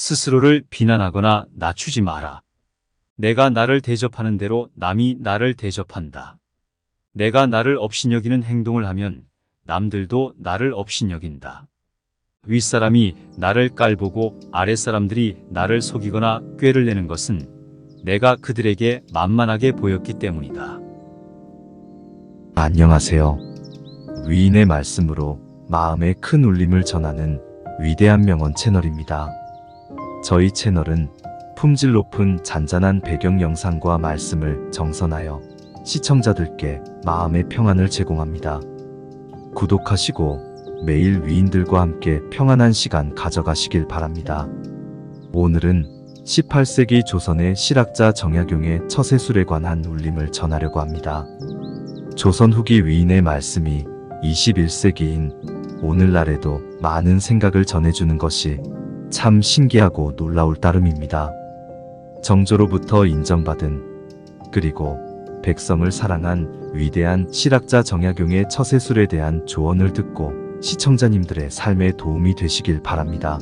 스스로를 비난하거나 낮추지 마라. 내가 나를 대접하는 대로 남이 나를 대접한다. 내가 나를 업신여기는 행동을 하면 남들도 나를 업신여긴다. 윗사람이 나를 깔보고 아랫사람들이 나를 속이거나 꾀를 내는 것은 내가 그들에게 만만하게 보였기 때문이다. 안녕하세요. 위인의 말씀으로 마음에 큰 울림을 전하는 위대한 명언 채널입니다. 저희 채널은 품질 높은 잔잔한 배경 영상과 말씀을 정선하여 시청자들께 마음의 평안을 제공합니다. 구독하시고 매일 위인들과 함께 평안한 시간 가져가시길 바랍니다. 오늘은 18세기 조선의 실학자 정약용의 처세술에 관한 울림을 전하려고 합니다. 조선 후기 위인의 말씀이 21세기인 오늘날에도 많은 생각을 전해주는 것이 참 신기하고 놀라울 따름입니다. 정조로부터 인정받은 그리고 백성을 사랑한 위대한 실학자 정약용의 처세술에 대한 조언을 듣고 시청자님들의 삶에 도움이 되시길 바랍니다.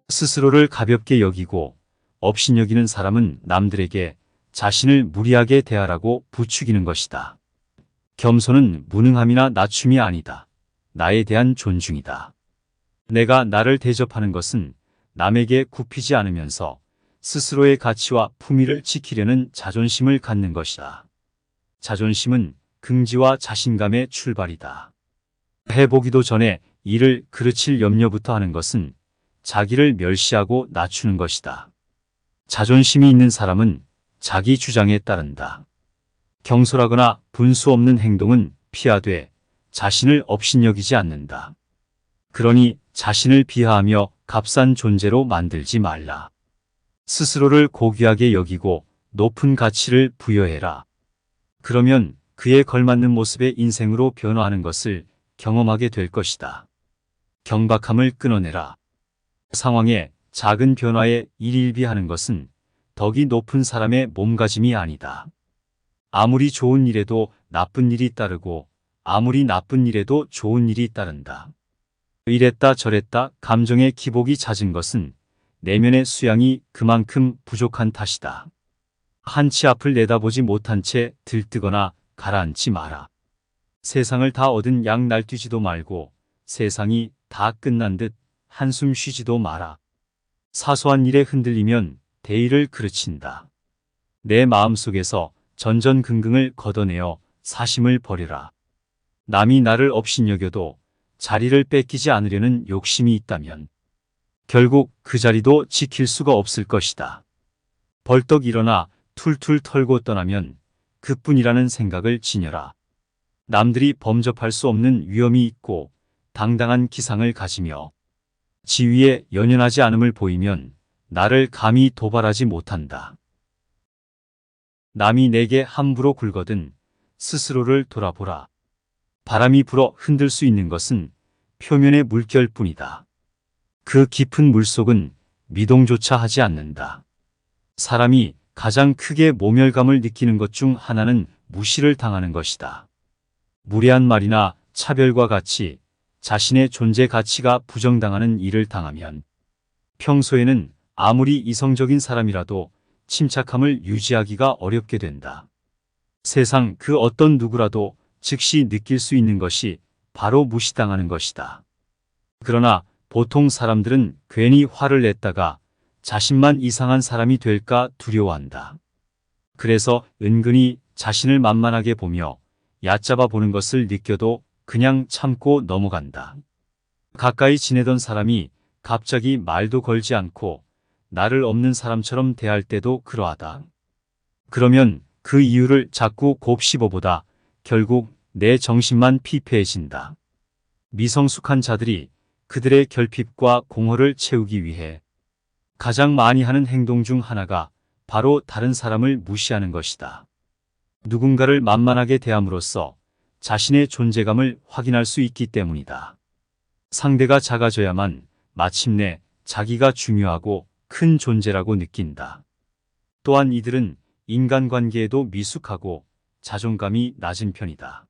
스스로를 가볍게 여기고 업신여기는 사람은 남들에게 자신을 무리하게 대하라고 부추기는 것이다. 겸손은 무능함이나 낮춤이 아니다. 나에 대한 존중이다. 내가 나를 대접하는 것은 남에게 굽히지 않으면서 스스로의 가치와 품위를 지키려는 자존심을 갖는 것이다. 자존심은 긍지와 자신감의 출발이다. 해보기도 전에 이를 그르칠 염려부터 하는 것은 자기를 멸시하고 낮추는 것이다. 자존심이 있는 사람은 자기 주장에 따른다. 경솔하거나 분수 없는 행동은 피하되 자신을 업신여기지 않는다. 그러니 자신을 비하하며 값싼 존재로 만들지 말라. 스스로를 고귀하게 여기고 높은 가치를 부여해라. 그러면 그에 걸맞는 모습의 인생으로 변화하는 것을 경험하게 될 것이다. 경박함을 끊어내라. 상황에 작은 변화에 일일비하는 것은 덕이 높은 사람의 몸가짐이 아니다. 아무리 좋은 일에도 나쁜 일이 따르고 아무리 나쁜 일에도 좋은 일이 따른다. 이랬다 저랬다 감정의 기복이 잦은 것은 내면의 수양이 그만큼 부족한 탓이다. 한치 앞을 내다보지 못한 채 들뜨거나 가라앉지 마라. 세상을 다 얻은 양 날뛰지도 말고 세상이 다 끝난 듯 한숨 쉬지도 마라. 사소한 일에 흔들리면 대의를 그르친다. 내 마음속에서 전전긍긍을 걷어내어 사심을 버리라. 남이 나를 업신여겨도 자리를 뺏기지 않으려는 욕심이 있다면 결국 그 자리도 지킬 수가 없을 것이다. 벌떡 일어나 툴툴 털고 떠나면 그뿐이라는 생각을 지녀라. 남들이 범접할 수 없는 위엄이 있고 당당한 기상을 가지며 지위에 연연하지 않음을 보이면 나를 감히 도발하지 못한다. 남이 내게 함부로 굴거든 스스로를 돌아보라. 바람이 불어 흔들 수 있는 것은 표면의 물결뿐이다. 그 깊은 물속은 미동조차 하지 않는다. 사람이 가장 크게 모멸감을 느끼는 것 중 하나는 무시를 당하는 것이다. 무례한 말이나 차별과 같이 자신의 존재 가치가 부정당하는 일을 당하면 평소에는 아무리 이성적인 사람이라도 침착함을 유지하기가 어렵게 된다. 세상 그 어떤 누구라도 즉시 느낄 수 있는 것이 바로 무시당하는 것이다. 그러나 보통 사람들은 괜히 화를 냈다가 자신만 이상한 사람이 될까 두려워한다. 그래서 은근히 자신을 만만하게 보며 얕잡아 보는 것을 느껴도 그냥 참고 넘어간다. 가까이 지내던 사람이 갑자기 말도 걸지 않고 나를 없는 사람처럼 대할 때도 그러하다. 그러면 그 이유를 자꾸 곱씹어보다 결국 내 정신만 피폐해진다. 미성숙한 자들이 그들의 결핍과 공허를 채우기 위해 가장 많이 하는 행동 중 하나가 바로 다른 사람을 무시하는 것이다. 누군가를 만만하게 대함으로써 자신의 존재감을 확인할 수 있기 때문이다. 상대가 작아져야만 마침내 자기가 중요하고 큰 존재라고 느낀다. 또한 이들은 인간관계에도 미숙하고 자존감이 낮은 편이다.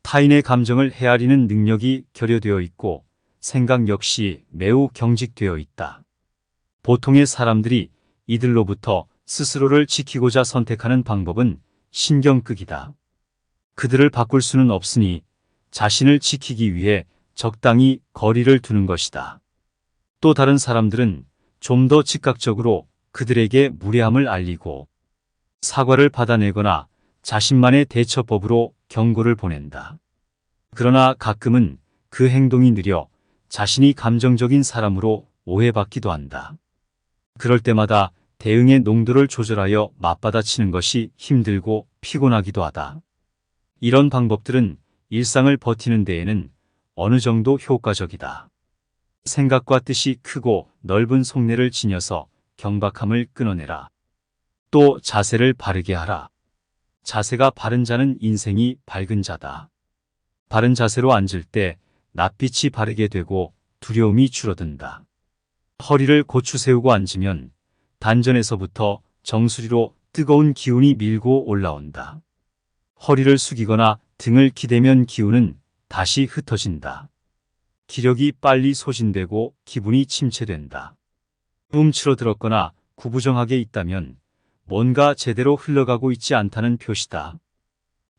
타인의 감정을 헤아리는 능력이 결여되어 있고 생각 역시 매우 경직되어 있다. 보통의 사람들이 이들로부터 스스로를 지키고자 선택하는 방법은 신경끄기다. 그들을 바꿀 수는 없으니 자신을 지키기 위해 적당히 거리를 두는 것이다. 또 다른 사람들은 좀 더 즉각적으로 그들에게 무례함을 알리고 사과를 받아내거나 자신만의 대처법으로 경고를 보낸다. 그러나 가끔은 그 행동이 느려 자신이 감정적인 사람으로 오해받기도 한다. 그럴 때마다 대응의 농도를 조절하여 맞받아치는 것이 힘들고 피곤하기도 하다. 이런 방법들은 일상을 버티는 데에는 어느 정도 효과적이다. 생각과 뜻이 크고 넓은 속내를 지녀서 경박함을 끊어내라. 또 자세를 바르게 하라. 자세가 바른 자는 인생이 밝은 자다. 바른 자세로 앉을 때 낯빛이 바르게 되고 두려움이 줄어든다. 허리를 고추 세우고 앉으면 단전에서부터 정수리로 뜨거운 기운이 밀고 올라온다. 허리를 숙이거나 등을 기대면 기운은 다시 흩어진다. 기력이 빨리 소진되고 기분이 침체된다. 움츠러들었거나 구부정하게 있다면 뭔가 제대로 흘러가고 있지 않다는 표시다.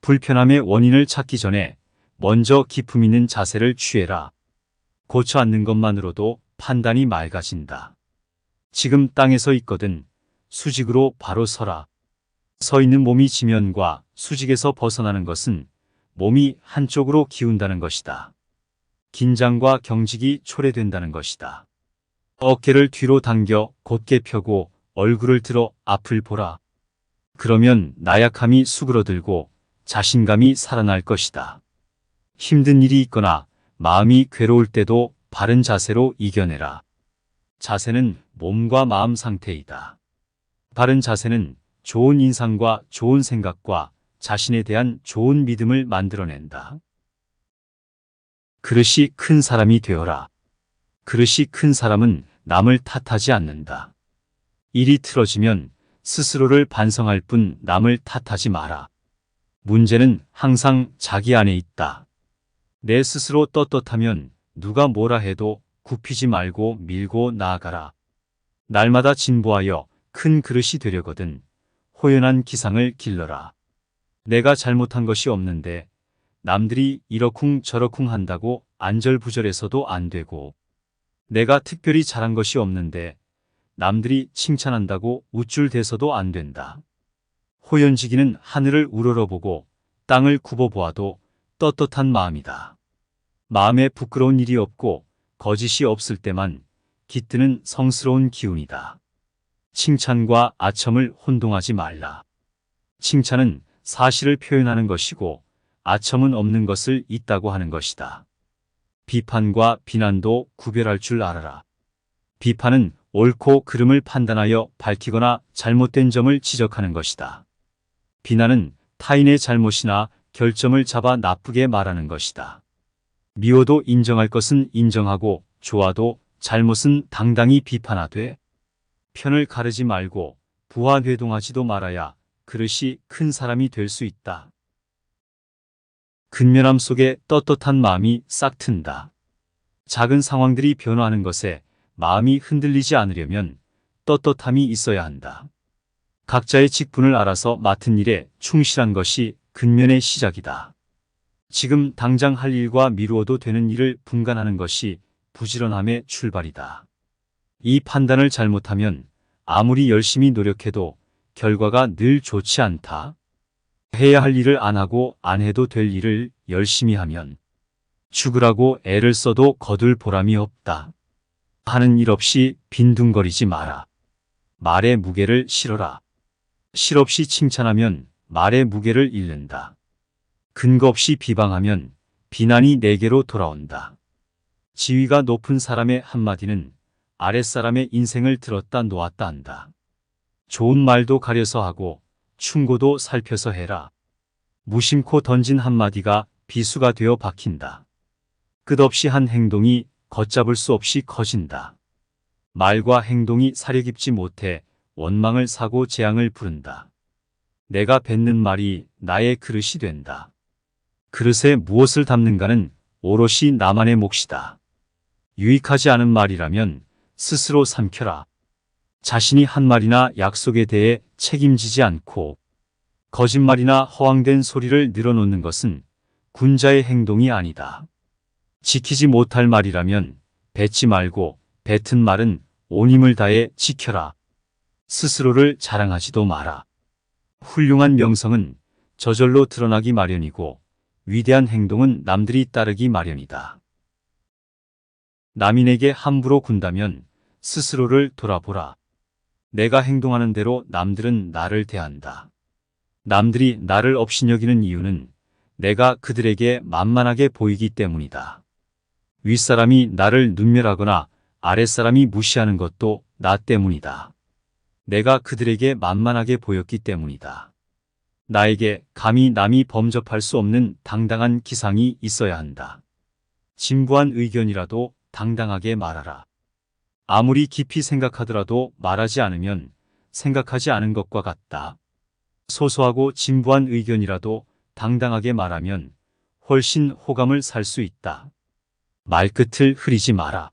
불편함의 원인을 찾기 전에 먼저 기품 있는 자세를 취해라. 고쳐 앉는 것만으로도 판단이 맑아진다. 지금 땅에 서 있거든 수직으로 바로 서라. 서 있는 몸이 지면과 수직에서 벗어나는 것은 몸이 한쪽으로 기운다는 것이다. 긴장과 경직이 초래된다는 것이다. 어깨를 뒤로 당겨 곧게 펴고 얼굴을 들어 앞을 보라. 그러면 나약함이 수그러들고 자신감이 살아날 것이다. 힘든 일이 있거나 마음이 괴로울 때도 바른 자세로 이겨내라. 자세는 몸과 마음 상태이다. 바른 자세는 좋은 인상과 좋은 생각과 자신에 대한 좋은 믿음을 만들어낸다. 그릇이 큰 사람이 되어라. 그릇이 큰 사람은 남을 탓하지 않는다. 일이 틀어지면 스스로를 반성할 뿐 남을 탓하지 마라. 문제는 항상 자기 안에 있다. 내 스스로 떳떳하면 누가 뭐라 해도 굽히지 말고 밀고 나아가라. 날마다 진보하여 큰 그릇이 되려거든 호연한 기상을 길러라. 내가 잘못한 것이 없는데 남들이 이러쿵 저러쿵 한다고 안절부절해서도 안 되고, 내가 특별히 잘한 것이 없는데 남들이 칭찬한다고 우쭐대서도 안 된다. 호연지기는 하늘을 우러러보고 땅을 굽어보아도 떳떳한 마음이다. 마음에 부끄러운 일이 없고 거짓이 없을 때만 깃드는 성스러운 기운이다. 칭찬과 아첨을 혼동하지 말라. 칭찬은 사실을 표현하는 것이고 아첨은 없는 것을 있다고 하는 것이다. 비판과 비난도 구별할 줄 알아라. 비판은 옳고 그름을 판단하여 밝히거나 잘못된 점을 지적하는 것이다. 비난은 타인의 잘못이나 결점을 잡아 나쁘게 말하는 것이다. 미워도 인정할 것은 인정하고 좋아도 잘못은 당당히 비판하되 편을 가르지 말고 부하뇌동하지도 말아야 그릇이 큰 사람이 될 수 있다. 근면함 속에 떳떳한 마음이 싹 튼다. 작은 상황들이 변화하는 것에 마음이 흔들리지 않으려면 떳떳함이 있어야 한다. 각자의 직분을 알아서 맡은 일에 충실한 것이 근면의 시작이다. 지금 당장 할 일과 미루어도 되는 일을 분간하는 것이 부지런함의 출발이다. 이 판단을 잘못하면 아무리 열심히 노력해도 결과가 늘 좋지 않다. 해야 할 일을 안 하고 안 해도 될 일을 열심히 하면 죽으라고 애를 써도 거둘 보람이 없다. 하는 일 없이 빈둥거리지 마라. 말의 무게를 실어라. 실없이 칭찬하면 말의 무게를 잃는다. 근거 없이 비방하면 비난이 내게로 돌아온다. 지위가 높은 사람의 한마디는 아랫사람의 인생을 들었다 놓았다 한다. 좋은 말도 가려서 하고 충고도 살펴서 해라. 무심코 던진 한마디가 비수가 되어 박힌다. 끝없이 한 행동이 걷잡을 수 없이 커진다. 말과 행동이 사려 깊지 못해 원망을 사고 재앙을 부른다. 내가 뱉는 말이 나의 그릇이 된다. 그릇에 무엇을 담는가는 오롯이 나만의 몫이다. 유익하지 않은 말이라면 스스로 삼켜라. 자신이 한 말이나 약속에 대해 책임지지 않고 거짓말이나 허황된 소리를 늘어놓는 것은 군자의 행동이 아니다. 지키지 못할 말이라면 뱉지 말고 뱉은 말은 온 힘을 다해 지켜라. 스스로를 자랑하지도 마라. 훌륭한 명성은 저절로 드러나기 마련이고 위대한 행동은 남들이 따르기 마련이다. 남인에게 함부로 군다면 스스로를 돌아보라. 내가 행동하는 대로 남들은 나를 대한다. 남들이 나를 업신여기는 이유는 내가 그들에게 만만하게 보이기 때문이다. 윗사람이 나를 눈멸하거나 아랫사람이 무시하는 것도 나 때문이다. 내가 그들에게 만만하게 보였기 때문이다. 나에게 감히 남이 범접할 수 없는 당당한 기상이 있어야 한다. 진부한 의견이라도 당당하게 말하라. 아무리 깊이 생각하더라도 말하지 않으면 생각하지 않은 것과 같다. 소소하고 진부한 의견이라도 당당하게 말하면 훨씬 호감을 살 수 있다. 말끝을 흐리지 마라.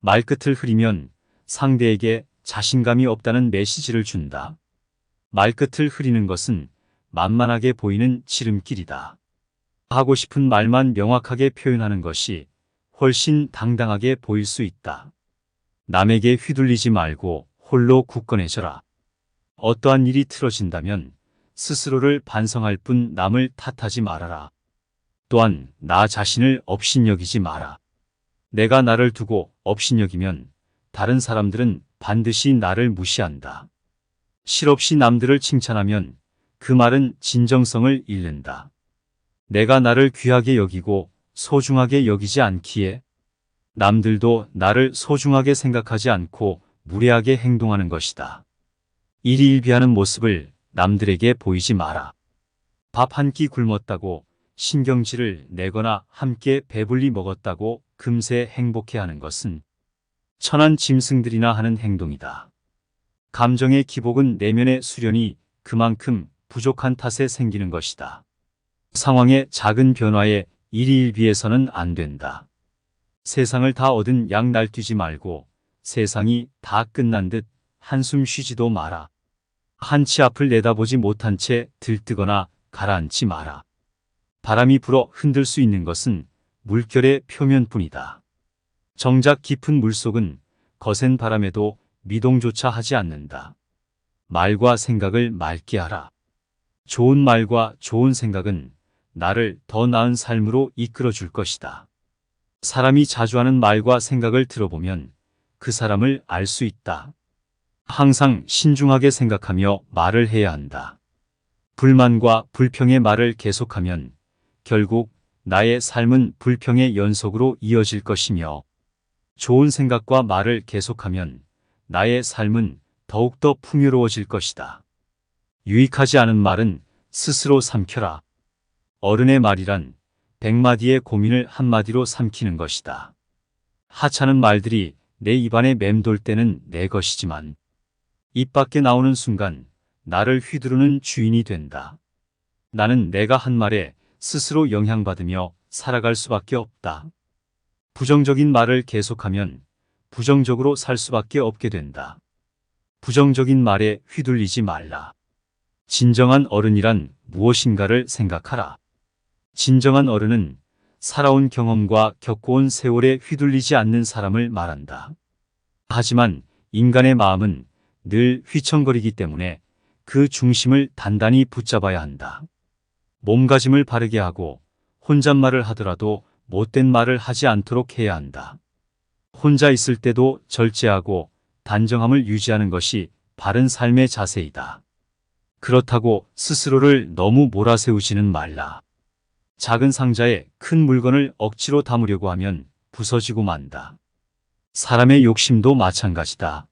말끝을 흐리면 상대에게 자신감이 없다는 메시지를 준다. 말끝을 흐리는 것은 만만하게 보이는 지름길이다. 하고 싶은 말만 명확하게 표현하는 것이 훨씬 당당하게 보일 수 있다. 남에게 휘둘리지 말고 홀로 굳건해져라. 어떠한 일이 틀어진다면 스스로를 반성할 뿐 남을 탓하지 말아라. 또한 나 자신을 업신여기지 마라. 내가 나를 두고 업신여기면 다른 사람들은 반드시 나를 무시한다. 실없이 남들을 칭찬하면 그 말은 진정성을 잃는다. 내가 나를 귀하게 여기고 소중하게 여기지 않기에 남들도 나를 소중하게 생각하지 않고 무례하게 행동하는 것이다. 일희일비하는 모습을 남들에게 보이지 마라. 밥 한 끼 굶었다고 신경질을 내거나 함께 배불리 먹었다고 금세 행복해하는 것은 천한 짐승들이나 하는 행동이다. 감정의 기복은 내면의 수련이 그만큼 부족한 탓에 생기는 것이다. 상황의 작은 변화에 일희일비해서는 안 된다. 세상을 다 얻은 양 날뛰지 말고 세상이 다 끝난 듯 한숨 쉬지도 마라. 한치 앞을 내다보지 못한 채 들뜨거나 가라앉지 마라. 바람이 불어 흔들 수 있는 것은 물결의 표면뿐이다. 정작 깊은 물속은 거센 바람에도 미동조차 하지 않는다. 말과 생각을 맑게 하라. 좋은 말과 좋은 생각은 나를 더 나은 삶으로 이끌어 줄 것이다. 사람이 자주 하는 말과 생각을 들어보면 그 사람을 알 수 있다. 항상 신중하게 생각하며 말을 해야 한다. 불만과 불평의 말을 계속하면 결국 나의 삶은 불평의 연속으로 이어질 것이며 좋은 생각과 말을 계속하면 나의 삶은 더욱더 풍요로워질 것이다. 유익하지 않은 말은 스스로 삼켜라. 어른의 말이란 100마디의 고민을 한마디로 삼키는 것이다. 하찮은 말들이 내 입안에 맴돌 때는 내 것이지만 입 밖에 나오는 순간 나를 휘두르는 주인이 된다. 나는 내가 한 말에 스스로 영향받으며 살아갈 수밖에 없다. 부정적인 말을 계속하면 부정적으로 살 수밖에 없게 된다. 부정적인 말에 휘둘리지 말라. 진정한 어른이란 무엇인가를 생각하라. 진정한 어른은 살아온 경험과 겪어온 세월에 휘둘리지 않는 사람을 말한다. 하지만 인간의 마음은 늘 휘청거리기 때문에 그 중심을 단단히 붙잡아야 한다. 몸가짐을 바르게 하고 혼잣말을 하더라도 못된 말을 하지 않도록 해야 한다. 혼자 있을 때도 절제하고 단정함을 유지하는 것이 바른 삶의 자세이다. 그렇다고 스스로를 너무 몰아세우지는 말라. 작은 상자에 큰 물건을 억지로 담으려고 하면 부서지고 만다. 사람의 욕심도 마찬가지다.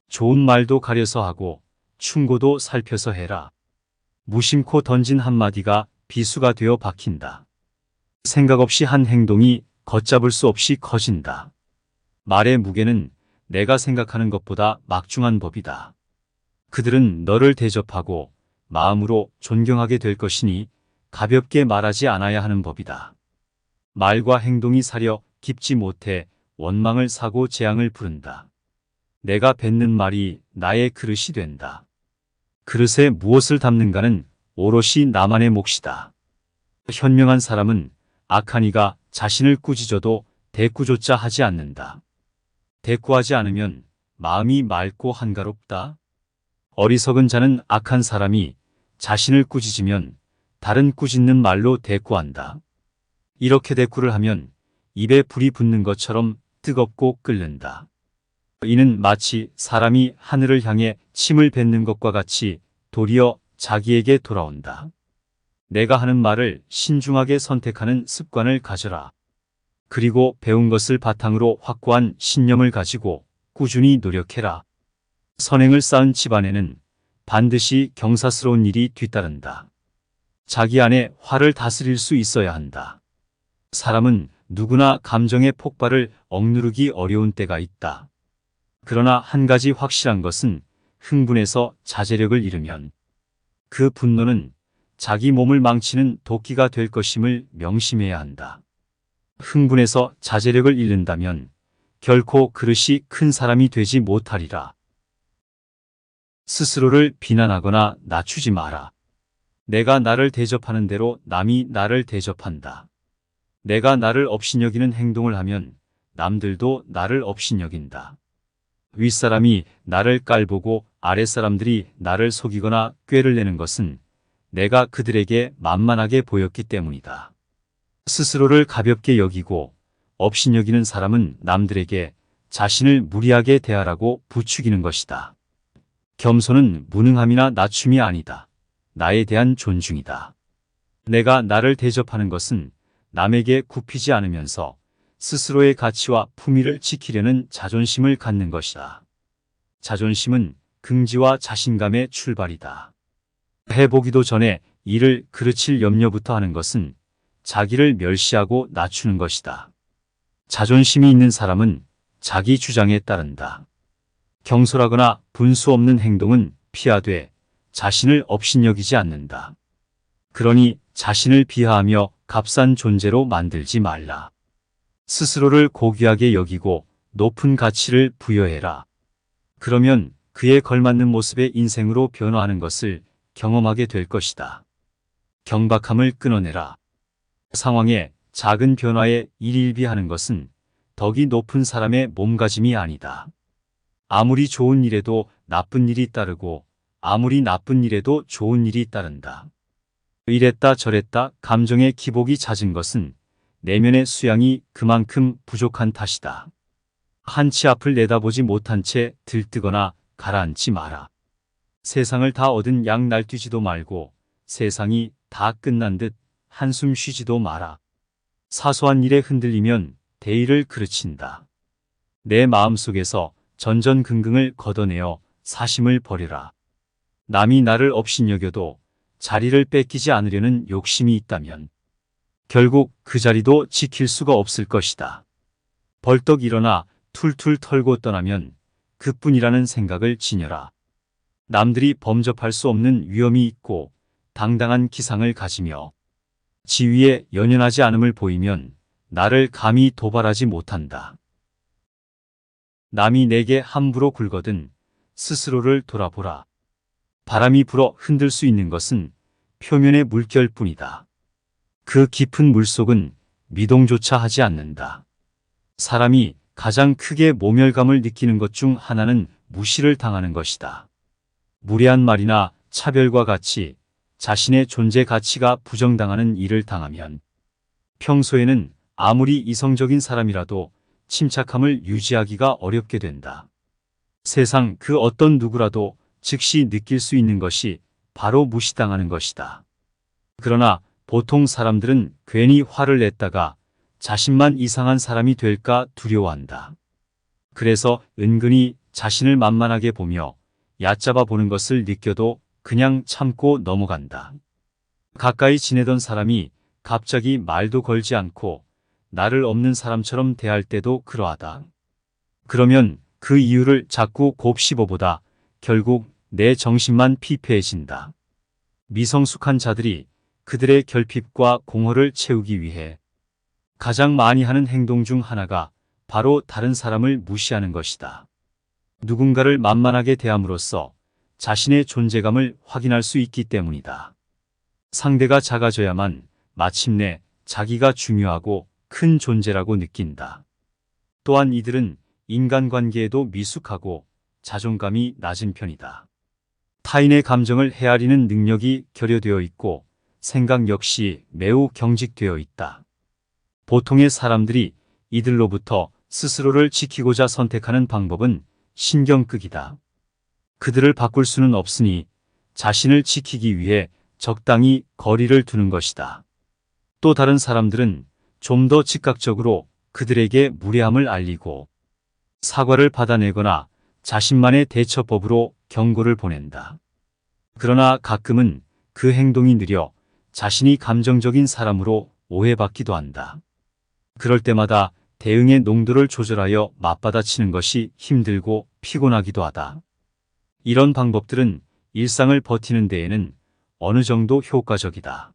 좋은 말도 가려서 하고 충고도 살펴서 해라. 무심코 던진 한마디가 비수가 되어 박힌다. 생각 없이 한 행동이 걷잡을 수 없이 커진다. 말의 무게는 내가 생각하는 것보다 막중한 법이다. 그들은 너를 대접하고 마음으로 존경하게 될 것이니 가볍게 말하지 않아야 하는 법이다. 말과 행동이 사려 깊지 못해 원망을 사고 재앙을 부른다. 내가 뱉는 말이 나의 그릇이 된다. 그릇에 무엇을 담는가는 오롯이 나만의 몫이다. 현명한 사람은 악한 이가 자신을 꾸짖어도 대꾸조차 하지 않는다. 대꾸하지 않으면 마음이 맑고 한가롭다. 어리석은 자는 악한 사람이 자신을 꾸짖으면 다른 꾸짖는 말로 대꾸한다. 이렇게 대꾸를 하면 입에 불이 붙는 것처럼 뜨겁고 끓는다. 이는 마치 사람이 하늘을 향해 침을 뱉는 것과 같이 도리어 자기에게 돌아온다. 내가 하는 말을 신중하게 선택하는 습관을 가져라. 그리고 배운 것을 바탕으로 확고한 신념을 가지고 꾸준히 노력해라. 선행을 쌓은 집안에는 반드시 경사스러운 일이 뒤따른다. 자기 안에 화를 다스릴 수 있어야 한다. 사람은 누구나 감정의 폭발을 억누르기 어려운 때가 있다. 그러나 한 가지 확실한 것은 흥분해서 자제력을 잃으면 그 분노는 자기 몸을 망치는 도끼가 될 것임을 명심해야 한다. 흥분해서 자제력을 잃는다면 결코 그릇이 큰 사람이 되지 못하리라. 스스로를 비난하거나 낮추지 마라. 내가 나를 대접하는 대로 남이 나를 대접한다. 내가 나를 업신여기는 행동을 하면 남들도 나를 업신여긴다. 윗사람이 나를 깔보고 아랫사람들이 나를 속이거나 꾀를 내는 것은 내가 그들에게 만만하게 보였기 때문이다. 스스로를 가볍게 여기고 업신여기는 사람은 남들에게 자신을 무리하게 대하라고 부추기는 것이다. 겸손은 무능함이나 낮춤이 아니다. 나에 대한 존중이다. 내가 나를 대접하는 것은 남에게 굽히지 않으면서 스스로의 가치와 품위를 지키려는 자존심을 갖는 것이다. 자존심은 긍지와 자신감의 출발이다. 해보기도 전에 이를 그르칠 염려부터 하는 것은 자기를 멸시하고 낮추는 것이다. 자존심이 있는 사람은 자기 주장에 따른다. 경솔하거나 분수 없는 행동은 피하되 자신을 업신여기지 않는다. 그러니 자신을 비하하며 값싼 존재로 만들지 말라. 스스로를 고귀하게 여기고 높은 가치를 부여해라. 그러면 그에 걸맞는 모습의 인생으로 변화하는 것을 경험하게 될 것이다. 경박함을 끊어내라. 상황에 작은 변화에 일일비하는 것은 덕이 높은 사람의 몸가짐이 아니다. 아무리 좋은 일에도 나쁜 일이 따르고 아무리 나쁜 일에도 좋은 일이 따른다. 이랬다 저랬다 감정의 기복이 잦은 것은 내면의 수양이 그만큼 부족한 탓이다. 한치 앞을 내다보지 못한 채 들뜨거나 가라앉지 마라. 세상을 다 얻은 양 날뛰지도 말고 세상이 다 끝난 듯 한숨 쉬지도 마라. 사소한 일에 흔들리면 대의를 그르친다. 내 마음속에서 전전긍긍을 걷어내어 사심을 버려라. 남이 나를 업신여겨도 자리를 뺏기지 않으려는 욕심이 있다면 결국 그 자리도 지킬 수가 없을 것이다. 벌떡 일어나 툴툴 털고 떠나면 그뿐이라는 생각을 지녀라. 남들이 범접할 수 없는 위엄이 있고 당당한 기상을 가지며 지위에 연연하지 않음을 보이면 나를 감히 도발하지 못한다. 남이 내게 함부로 굴거든 스스로를 돌아보라. 바람이 불어 흔들 수 있는 것은 표면의 물결뿐이다. 그 깊은 물속은 미동조차 하지 않는다. 사람이 가장 크게 모멸감을 느끼는 것 중 하나는 무시를 당하는 것이다. 무례한 말이나 차별과 같이 자신의 존재 가치가 부정당하는 일을 당하면 평소에는 아무리 이성적인 사람이라도 침착함을 유지하기가 어렵게 된다. 세상 그 어떤 누구라도 즉시 느낄 수 있는 것이 바로 무시당하는 것이다. 그러나 보통 사람들은 괜히 화를 냈다가 자신만 이상한 사람이 될까 두려워한다. 그래서 은근히 자신을 만만하게 보며 얕잡아 보는 것을 느껴도 그냥 참고 넘어간다. 가까이 지내던 사람이 갑자기 말도 걸지 않고 나를 없는 사람처럼 대할 때도 그러하다. 그러면 그 이유를 자꾸 곱씹어보다 결국 내 정신만 피폐해진다. 미성숙한 자들이 그들의 결핍과 공허를 채우기 위해 가장 많이 하는 행동 중 하나가 바로 다른 사람을 무시하는 것이다. 누군가를 만만하게 대함으로써 자신의 존재감을 확인할 수 있기 때문이다. 상대가 작아져야만 마침내 자기가 중요하고 큰 존재라고 느낀다. 또한 이들은 인간관계에도 미숙하고 자존감이 낮은 편이다. 타인의 감정을 헤아리는 능력이 결여되어 있고 생각 역시 매우 경직되어 있다. 보통의 사람들이 이들로부터 스스로를 지키고자 선택하는 방법은 신경 끄기다. 그들을 바꿀 수는 없으니 자신을 지키기 위해 적당히 거리를 두는 것이다. 또 다른 사람들은 좀 더 즉각적으로 그들에게 무례함을 알리고 사과를 받아내거나 자신만의 대처법으로 경고를 보낸다. 그러나 가끔은 그 행동이 느려 자신이 감정적인 사람으로 오해받기도 한다. 그럴 때마다 대응의 농도를 조절하여 맞받아치는 것이 힘들고 피곤하기도 하다. 이런 방법들은 일상을 버티는 데에는 어느 정도 효과적이다.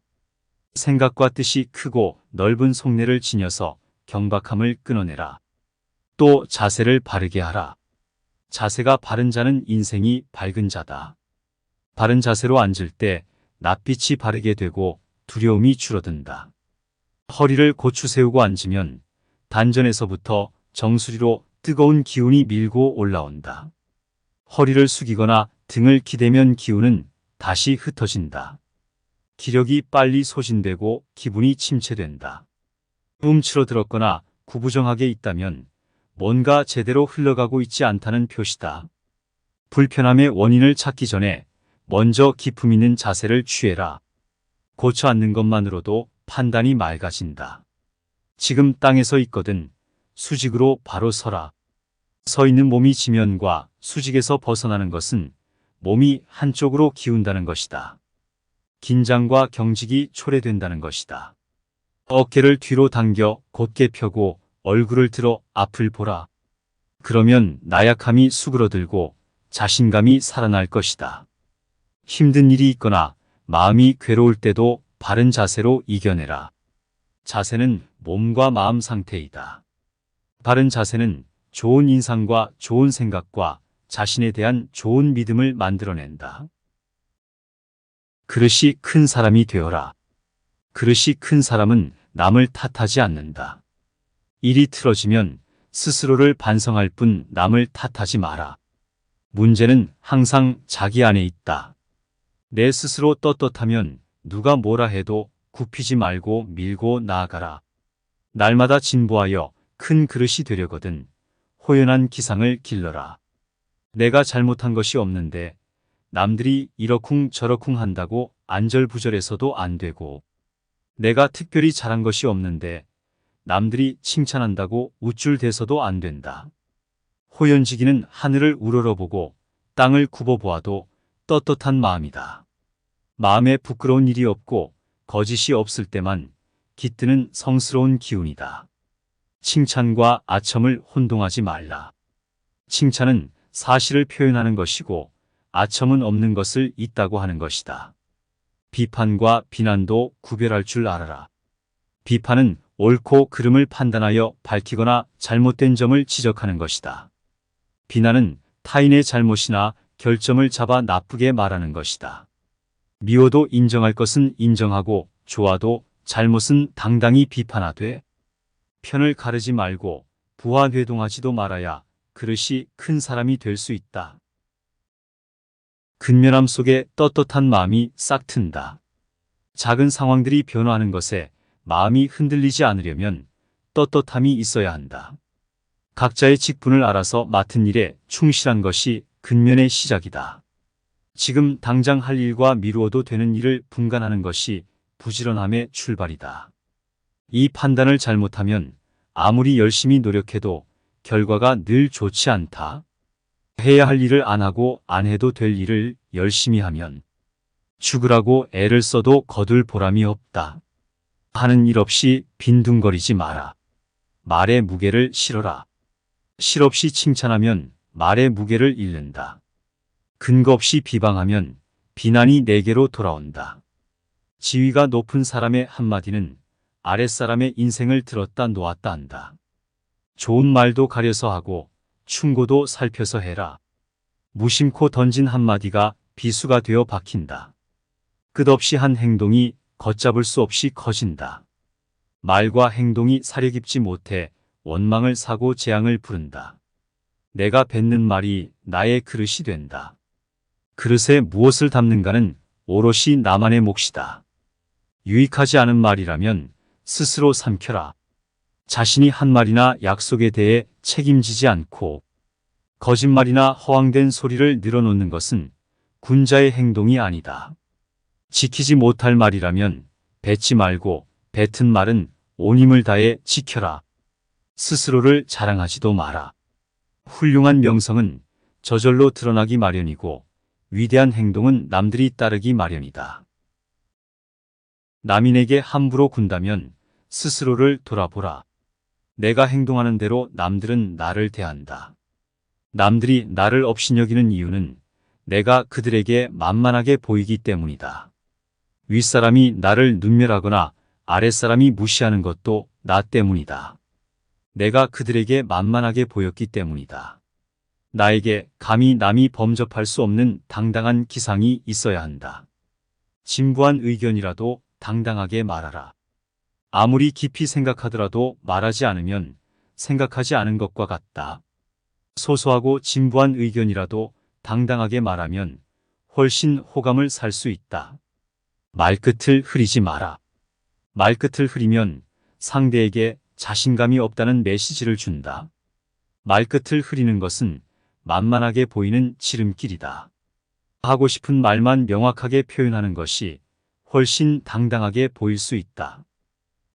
생각과 뜻이 크고 넓은 속내를 지녀서 경박함을 끊어내라. 또 자세를 바르게 하라. 자세가 바른 자는 인생이 밝은 자다. 바른 자세로 앉을 때 낯빛이 바르게 되고 두려움이 줄어든다. 허리를 고추 세우고 앉으면 단전에서부터 정수리로 뜨거운 기운이 밀고 올라온다. 허리를 숙이거나 등을 기대면 기운은 다시 흩어진다. 기력이 빨리 소진되고 기분이 침체된다. 움츠러들었거나 구부정하게 있다면 뭔가 제대로 흘러가고 있지 않다는 표시다. 불편함의 원인을 찾기 전에 먼저 기품 있는 자세를 취해라. 고쳐 앉는 것만으로도 판단이 맑아진다. 지금 땅에 서 있거든 수직으로 바로 서라. 서 있는 몸이 지면과 수직에서 벗어나는 것은 몸이 한쪽으로 기운다는 것이다. 긴장과 경직이 초래된다는 것이다. 어깨를 뒤로 당겨 곧게 펴고 얼굴을 들어 앞을 보라. 그러면 나약함이 수그러들고 자신감이 살아날 것이다. 힘든 일이 있거나 마음이 괴로울 때도 바른 자세로 이겨내라. 자세는 몸과 마음 상태이다. 바른 자세는 좋은 인상과 좋은 생각과 자신에 대한 좋은 믿음을 만들어낸다. 그릇이 큰 사람이 되어라. 그릇이 큰 사람은 남을 탓하지 않는다. 일이 틀어지면 스스로를 반성할 뿐 남을 탓하지 마라. 문제는 항상 자기 안에 있다. 내 스스로 떳떳하면 누가 뭐라 해도 굽히지 말고 밀고 나아가라. 날마다 진보하여 큰 그릇이 되려거든 호연한 기상을 길러라. 내가 잘못한 것이 없는데 남들이 이러쿵 저러쿵 한다고 안절부절해서도 안 되고 내가 특별히 잘한 것이 없는데 남들이 칭찬한다고 우쭐대서도 안 된다. 호연지기는 하늘을 우러러보고 땅을 굽어보아도 떳떳한 마음이다. 마음에 부끄러운 일이 없고 거짓이 없을 때만 깃드는 성스러운 기운이다. 칭찬과 아첨을 혼동하지 말라. 칭찬은 사실을 표현하는 것이고 아첨은 없는 것을 있다고 하는 것이다. 비판과 비난도 구별할 줄 알아라. 비판은 옳고 그름을 판단하여 밝히거나 잘못된 점을 지적하는 것이다. 비난은 타인의 잘못이나 결점을 잡아 나쁘게 말하는 것이다. 미워도 인정할 것은 인정하고 좋아도 잘못은 당당히 비판하되 편을 가르지 말고 부하뇌동하지도 말아야 그릇이 큰 사람이 될 수 있다. 근면함 속에 떳떳한 마음이 싹 튼다. 작은 상황들이 변화하는 것에 마음이 흔들리지 않으려면 떳떳함이 있어야 한다. 각자의 직분을 알아서 맡은 일에 충실한 것이 근면의 시작이다. 지금 당장 할 일과 미루어도 되는 일을 분간하는 것이 부지런함의 출발이다. 이 판단을 잘못하면 아무리 열심히 노력해도 결과가 늘 좋지 않다. 해야 할 일을 안 하고 안 해도 될 일을 열심히 하면 죽으라고 애를 써도 거둘 보람이 없다. 하는 일 없이 빈둥거리지 마라. 말의 무게를 실어라. 실없이 칭찬하면 말의 무게를 잃는다. 근거 없이 비방하면 비난이 내게로 돌아온다. 지위가 높은 사람의 한마디는 아랫사람의 인생을 들었다 놓았다 한다. 좋은 말도 가려서 하고 충고도 살펴서 해라. 무심코 던진 한마디가 비수가 되어 박힌다. 끝없이 한 행동이 걷잡을 수 없이 커진다. 말과 행동이 사려 깊지 못해 원망을 사고 재앙을 부른다. 내가 뱉는 말이 나의 그릇이 된다. 그릇에 무엇을 담는가는 오롯이 나만의 몫이다. 유익하지 않은 말이라면 스스로 삼켜라. 자신이 한 말이나 약속에 대해 책임지지 않고 거짓말이나 허황된 소리를 늘어놓는 것은 군자의 행동이 아니다. 지키지 못할 말이라면 뱉지 말고 뱉은 말은 온 힘을 다해 지켜라. 스스로를 자랑하지도 마라. 훌륭한 명성은 저절로 드러나기 마련이고 위대한 행동은 남들이 따르기 마련이다. 남인에게 함부로 군다면 스스로를 돌아보라. 내가 행동하는 대로 남들은 나를 대한다. 남들이 나를 업신여기는 이유는 내가 그들에게 만만하게 보이기 때문이다. 윗사람이 나를 눈멸하거나 아랫사람이 무시하는 것도 나 때문이다. 내가 그들에게 만만하게 보였기 때문이다. 나에게 감히 남이 범접할 수 없는 당당한 기상이 있어야 한다. 진부한 의견이라도 당당하게 말하라. 아무리 깊이 생각하더라도 말하지 않으면 생각하지 않은 것과 같다. 소소하고 진부한 의견이라도 당당하게 말하면 훨씬 호감을 살 수 있다. 말끝을 흐리지 마라. 말끝을 흐리면 상대에게 자신감이 없다는 메시지를 준다. 말끝을 흐리는 것은 만만하게 보이는 지름길이다. 하고 싶은 말만 명확하게 표현하는 것이 훨씬 당당하게 보일 수 있다.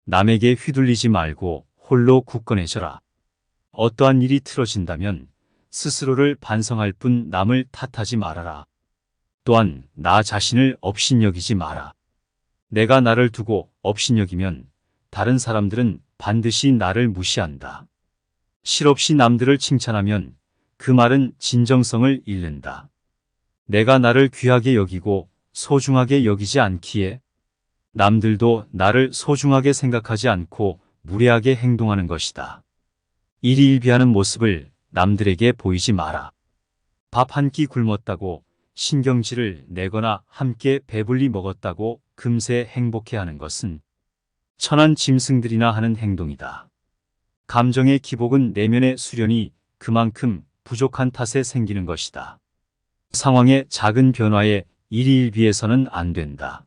남에게 휘둘리지 말고 홀로 굳건해져라. 어떠한 일이 틀어진다면 스스로를 반성할 뿐 남을 탓하지 말아라. 또한 나 자신을 업신여기지 마라. 내가 나를 두고 업신여기면 다른 사람들은 반드시 나를 무시한다. 실없이 남들을 칭찬하면 그 말은 진정성을 잃는다. 내가 나를 귀하게 여기고 소중하게 여기지 않기에 남들도 나를 소중하게 생각하지 않고 무례하게 행동하는 것이다. 일희일비하는 모습을 남들에게 보이지 마라. 밥 한 끼 굶었다고 신경질을 내거나 함께 배불리 먹었다고 금세 행복해하는 것은 천한 짐승들이나 하는 행동이다. 감정의 기복은 내면의 수련이 그만큼 부족한 탓에 생기는 것이다. 상황의 작은 변화에 일희일비해서는 안 된다.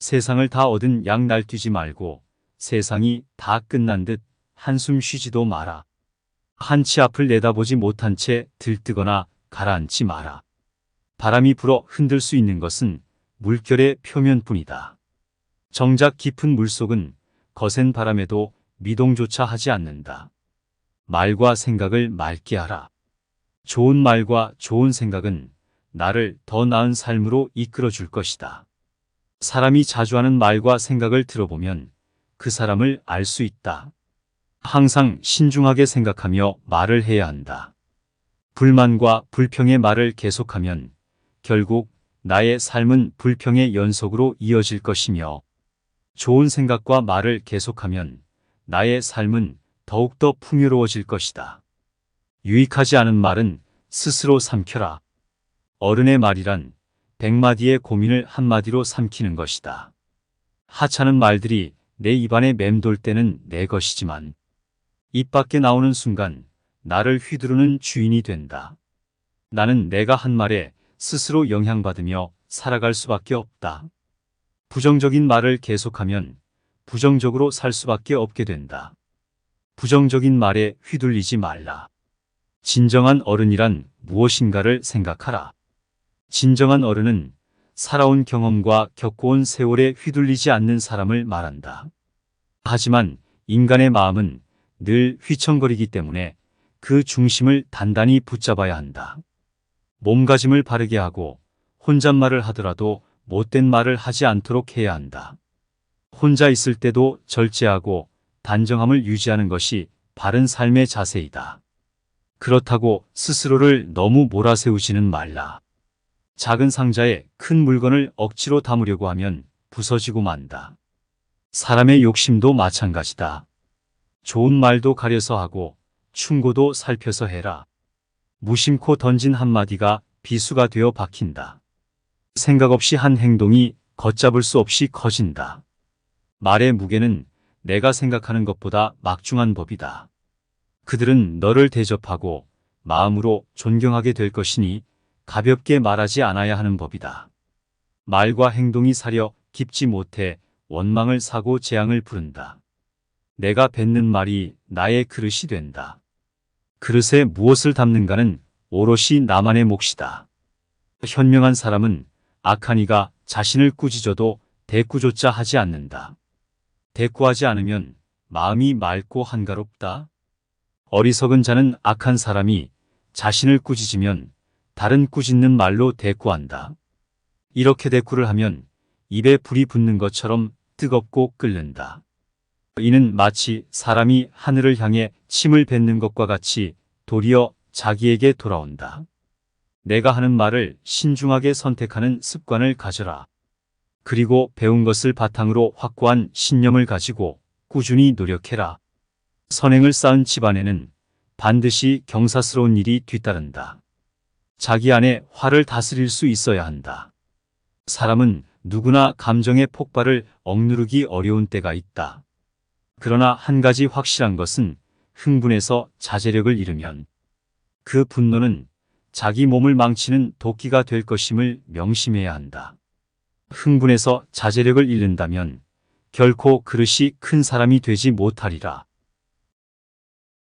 세상을 다 얻은 양 날뛰지 말고 세상이 다 끝난 듯 한숨 쉬지도 마라. 한치 앞을 내다보지 못한 채 들뜨거나 가라앉지 마라. 바람이 불어 흔들 수 있는 것은 물결의 표면뿐이다. 정작 깊은 물속은 거센 바람에도 미동조차 하지 않는다. 말과 생각을 맑게 하라. 좋은 말과 좋은 생각은 나를 더 나은 삶으로 이끌어 줄 것이다. 사람이 자주 하는 말과 생각을 들어보면 그 사람을 알 수 있다. 항상 신중하게 생각하며 말을 해야 한다. 불만과 불평의 말을 계속하면 결국 나의 삶은 불평의 연속으로 이어질 것이며 좋은 생각과 말을 계속하면 나의 삶은 더욱더 풍요로워질 것이다. 유익하지 않은 말은 스스로 삼켜라. 어른의 말이란 100마디의 고민을 한마디로 삼키는 것이다. 하찮은 말들이 내 입안에 맴돌 때는 내 것이지만 입 밖에 나오는 순간 나를 휘두르는 주인이 된다. 나는 내가 한 말에 스스로 영향받으며 살아갈 수밖에 없다. 부정적인 말을 계속하면 부정적으로 살 수밖에 없게 된다. 부정적인 말에 휘둘리지 말라. 진정한 어른이란 무엇인가를 생각하라. 진정한 어른은 살아온 경험과 겪어온 세월에 휘둘리지 않는 사람을 말한다. 하지만 인간의 마음은 늘 휘청거리기 때문에 그 중심을 단단히 붙잡아야 한다. 몸가짐을 바르게 하고 혼잣말을 하더라도 못된 말을 하지 않도록 해야 한다. 혼자 있을 때도 절제하고 단정함을 유지하는 것이 바른 삶의 자세이다. 그렇다고 스스로를 너무 몰아세우지는 말라. 작은 상자에 큰 물건을 억지로 담으려고 하면 부서지고 만다. 사람의 욕심도 마찬가지다. 좋은 말도 가려서 하고 충고도 살펴서 해라. 무심코 던진 한마디가 비수가 되어 박힌다. 생각 없이 한 행동이 걷잡을 수 없이 커진다. 말의 무게는 내가 생각하는 것보다 막중한 법이다. 그들은 너를 대접하고 마음으로 존경하게 될 것이니 가볍게 말하지 않아야 하는 법이다. 말과 행동이 사려 깊지 못해 원망을 사고 재앙을 부른다. 내가 뱉는 말이 나의 그릇이 된다. 그릇에 무엇을 담는가는 오롯이 나만의 몫이다. 현명한 사람은 악한 이가 자신을 꾸짖어도 대꾸조차 하지 않는다. 대꾸하지 않으면 마음이 맑고 한가롭다. 어리석은 자는 악한 사람이 자신을 꾸짖으면 다른 꾸짖는 말로 대꾸한다. 이렇게 대꾸를 하면 입에 불이 붙는 것처럼 뜨겁고 끓는다. 이는 마치 사람이 하늘을 향해 침을 뱉는 것과 같이 도리어 자기에게 돌아온다. 내가 하는 말을 신중하게 선택하는 습관을 가져라. 그리고 배운 것을 바탕으로 확고한 신념을 가지고 꾸준히 노력해라. 선행을 쌓은 집안에는 반드시 경사스러운 일이 뒤따른다. 자기 안에 화를 다스릴 수 있어야 한다. 사람은 누구나 감정의 폭발을 억누르기 어려운 때가 있다. 그러나 한 가지 확실한 것은 흥분해서 자제력을 잃으면 그 분노는 자기 몸을 망치는 도끼가 될 것임을 명심해야 한다. 흥분해서 자제력을 잃는다면 결코 그릇이 큰 사람이 되지 못하리라.